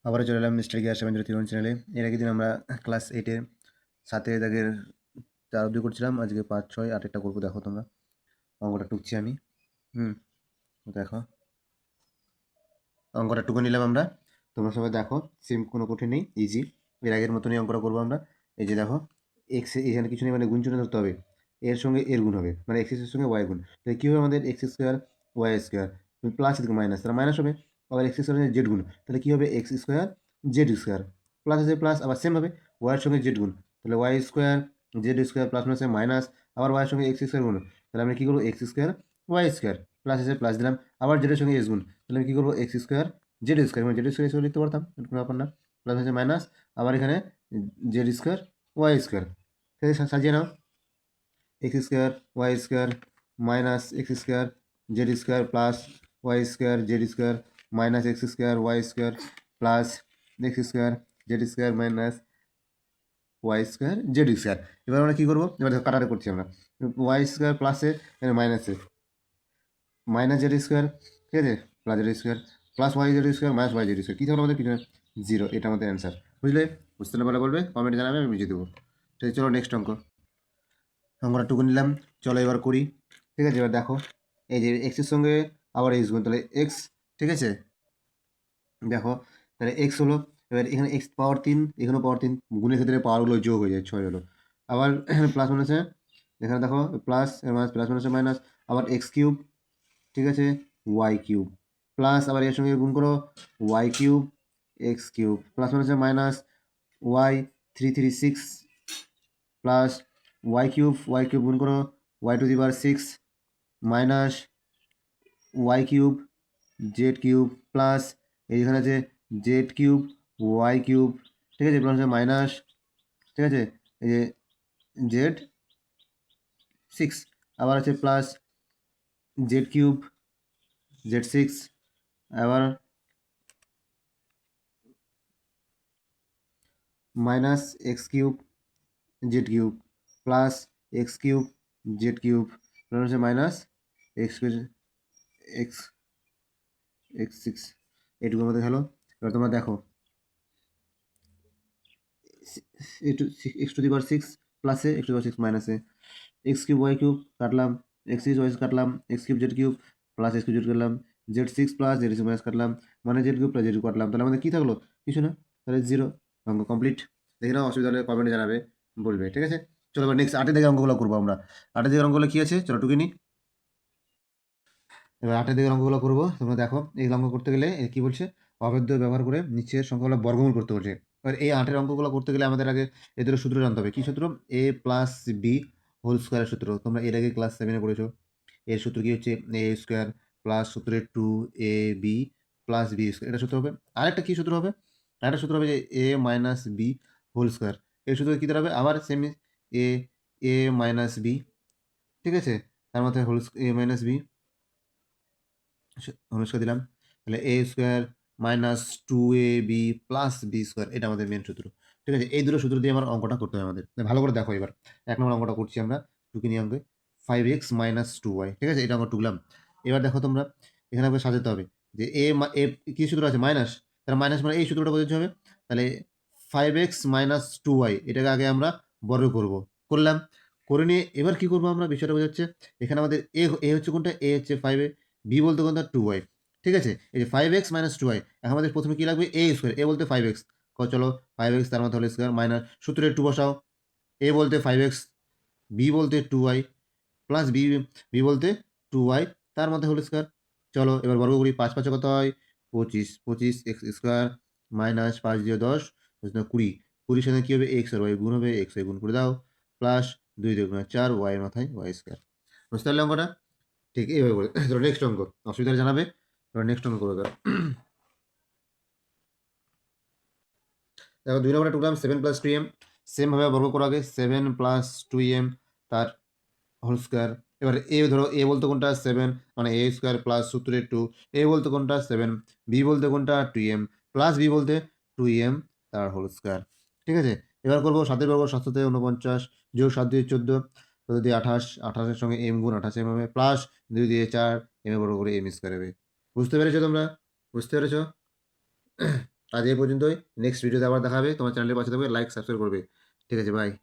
আবারও চলে এলাম মিস্টার গিয়ার 703 চ্যানেলে। এর আগের দিন আমরা ক্লাস 8-এর 7 দাগের 4 অবধি করছিলাম। আজকে 5, 6, 8 করবো। দেখো তোমরা, অঙ্কটা টুকছি আমি। দেখো, অঙ্কটা টুকে নিলাম আমরা। তোমরা সবাই দেখো, সেম কোনো কঠিন নেই, ইজি। এর আগের মতনই অঙ্কটা করবো আমরা। এই যে দেখো, এক্স এখানে কিছু নেই, মানে গুণ চিহ্ন ধরতে হবে। এর সঙ্গে এর গুণ হবে, মানে এক্স এর সঙ্গে ওয়াই গুণ। তাহলে কী হবে আমাদের? X square y square plus এদিকে মাইনাস, তাহলে মাইনাস হবে। আবার এক্স স্কোয়ার জেড গুণ, তাহলে কী হবে? X square z square plus আছে প্লাস, আবার সেম হবে ওয়াইয়ের সঙ্গে জেড গুণ, তাহলে y square z square plus মাইনাসে মাইনাস, আবার ওয়াইয়ের সঙ্গে এক্স স্কোয়ার গুণ, তাহলে আমরা কী করবো? X square y square plus আছে প্লাস দিলাম, আবার জেডের সঙ্গে এস গুণ, তাহলে আমি কী করবো? এক্স স্কোয়ার জেড স্কোয়ার, মানে জেড স্কোয়ার হিসেবে লিখতে পারতাম, কোনো ব্যাপার না। প্লাস হচ্ছে মাইনাস, আবার এখানে জেড স্কোয়ার ওয়াই স্কোয়ার, সাজিয়ে নাও। X square y square minus x square z square plus y square z square minus x square y square plus x square z square minus y square z square. এবার আমরা কী করবো? এবার দেখো কাটারে করছি আমরা। ওয়াই স্কোয়ার প্লাসে মাইনাসে মাইনাস জেড স্কোয়ার, ঠিক আছে, plus z square plus y z square minus y z square. কী থাকলো আমাদের? কিছু জিরো। এটা আমাদের অ্যান্সার। বুঝলে? বুঝতে না পারলে বলবে, কমেন্টে জানাবে, আমি বুঝিয়ে দেবো। ঠিক আছে, চলো নেক্সট অঙ্ক। অঙ্কটা টুকু নিলাম, চলো এবার করি। ঠিক আছে, এবার দেখো, এই যে এক্সের সঙ্গে আবার এক্স গুণ, তাহলে এক্স, ঠিক আছে, দেখো, তাহলে এক্স হলো। এবার এখানে এক্স পাওয়ার 3, এখানেও পাওয়ার 3, গুণের ক্ষেত্রে পাওয়ারগুলো যোগ হয়ে যায়, 6 হলো। আবার প্লাস মাইনাসে, এখানে দেখো প্লাস মাইনাস প্লাস মাইনাসে মাইনাস, আবার এক্স কিউব, ঠিক আছে, ওয়াই কিউব প্লাস, আবার এর সঙ্গে গুণ করো Y cube x cube plus মাইনাসে minus Y 336 plus Y cube গুণ করো Y to the power 6 minus Y cube Z cube plus এইখানে আছে জেড কিউব ওয়াই কিউব, ঠিক আছে, প্লাস মাইনাস, ঠিক আছে, এই যে জেড 6, আবার আছে প্লাস জেড কিউব জেড 6, আবার minus x cube Z cube plus x cube Z cube plus হচ্ছে মাইনাস এক্স এক্স এক্স 6। এটুকু আমাদের হলো। এবার তোমরা দেখো, এক্স টু দি পাওয়ার 6 প্লাসে এক্স টু দি পাওয়ার 6 মাইনাসে এক্স কিউব ওয়াই কিউব কাটলাম, এক্স ওয়াই কাটলাম, x cube Z cube plus x cube Z কাটলাম, জেড 6 প্লাস জেড 6 মাইনাস কাটলাম, মানে Z cube plus Z cube কাটলাম, তাহলে আমাদের কী থাকলো? কিছু না, তাহলে জিরো। অঙ্ক কমপ্লিট। দেখি নাও, অসুবিধা হলে কমেন্টে জানাবে, বলবে। ঠিক আছে, চলো এবার নেক্সট 8 দিকের অঙ্কগুলো করবো আমরা। 8 দিকের অঙ্কগুলো কী আছে, চলো টুকে নিই। এবার 8 দিকের অঙ্কগুলো করবো। তোমরা দেখো, এই অঙ্ক করতে গেলে কী বলছে? অভেদ্য ব্যবহার করে নিচের সংখ্যাগুলো বর্গমূল করতে বলছে। এবার এই 8 অঙ্কগুলো করতে গেলে আমাদের আগে এদের সূত্র জানতে হবে। কী সূত্র? এ প্লাস বি হোল স্কোয়ারের সূত্র। তোমরা এর আগে ক্লাস 7-এ পড়েছো। এর সূত্র কী হচ্ছে? এ স্কোয়ার প্লাস সূত্রে 2ab প্লাস বি স্কোয়ার, এটা সূত্র হবে। আরেকটা কী সূত্র হবে? আরেকটা সূত্র হবে যে a minus b whole square. এই সূত্র কী দাঁড়াবে? আবার same, a a minus b, ঠিক আছে, তার মধ্যে whole a minus b whole square দিলাম, তাহলে a square minus 2ab plus b square, এটা আমাদের মেন সূত্র। ঠিক আছে, এই দুটো সূত্র দিয়ে আমার অঙ্কটা করতে হবে আমাদের। ভালো করে দেখো এবার। 1 নম্বর অঙ্কটা করছি আমরা, টুকিনি অঙ্কে 5x মাইনাস 2y, ঠিক আছে, এটা আমরা টুকলাম। এবার দেখো তোমরা, এখানে আমাকে সাজাতে হবে যে এ কী সূত্র আছে? মাইনাস, তাহলে মাইনাস মানে এই সূত্রটা বোঝাতে হবে। তাহলে 5x মাইনাস 2y, এটাকে আগে আমরা বর্গ করব, করলাম। করে নিয়ে এবার কী করবো আমরা? বিষয়টা বোঝাচ্ছে, এখানে আমাদের এ হচ্ছে কোনটা? এ হচ্ছে 5a, বি বলতে কোনটা? 2y, ঠিক আছে। এই যে 5x মাইনাস 2y, এখন আমাদের প্রথমে কী লাগবে? এ স্কোয়ার, এ বলতে 5x, চলো 5x তার মধ্যে হোল স্কোয়ার মাইনাস সূত্রে 2 বসাও, এ বলতে 5x, বি বলতে 2y প্লাস বি বলতে 2y তার মধ্যে হোল স্কোয়ার। চলো এবার বর্গ করি। 5 5 কত হয়? 25, 25 এক্স স্কোয়ার মাইনাস 5 দিয়ে 10 20, 20 সাথে কী হবে? এক্স আর ওয়াই গুণ হবে, এক্স ওয়াই গুণ করে দাও, প্লাস 2 2 4 ওয়াই মাথায় ওয়াই স্কোয়ার। বুঝতে পারলে অঙ্কটা? ঠিক এইভাবে বলে। চলো নেক্সট অঙ্ক, অসুবিধা জানাবে। এবার নেক্সট অঙ্ক করবে। দেখো 2 নম্বরে টুকলাম 7 প্লাস 2m, সেমভাবে বর্গ করা আগে 7 প্লাস 2m তার হোল স্কোয়ার। এবার এ ধরো, এ বলতে কোনটা? 7, মানে এ স্কোয়ার প্লাস সূত্রে 2, এ বলতে কোনটা? 7, বি বলতে কোনটা? 2m প্লাস বি বলতে 2m তার হোল স্কোয়ার। ঠিক আছে, এবার করবো 7 বর্গ 7 তে 49 যোগ 7 দিয়ে 14, 14 দিয়ে 28, 28-এর সঙ্গে m গুণ 28 m হবে, প্লাস 2 দিয়ে 4 m বর্গ করে m স্কোয়ার হবে। বুঝতে পেরেছো তোমরা? বুঝতে পেরেছো? আজ এই পর্যন্তই। নেক্সট ভিডিওতে আবার দেখা হবে। তোমার চ্যানেলের পাশে থাকবে, লাইক সাবস্ক্রাইব করবে। ঠিক আছে, বাই।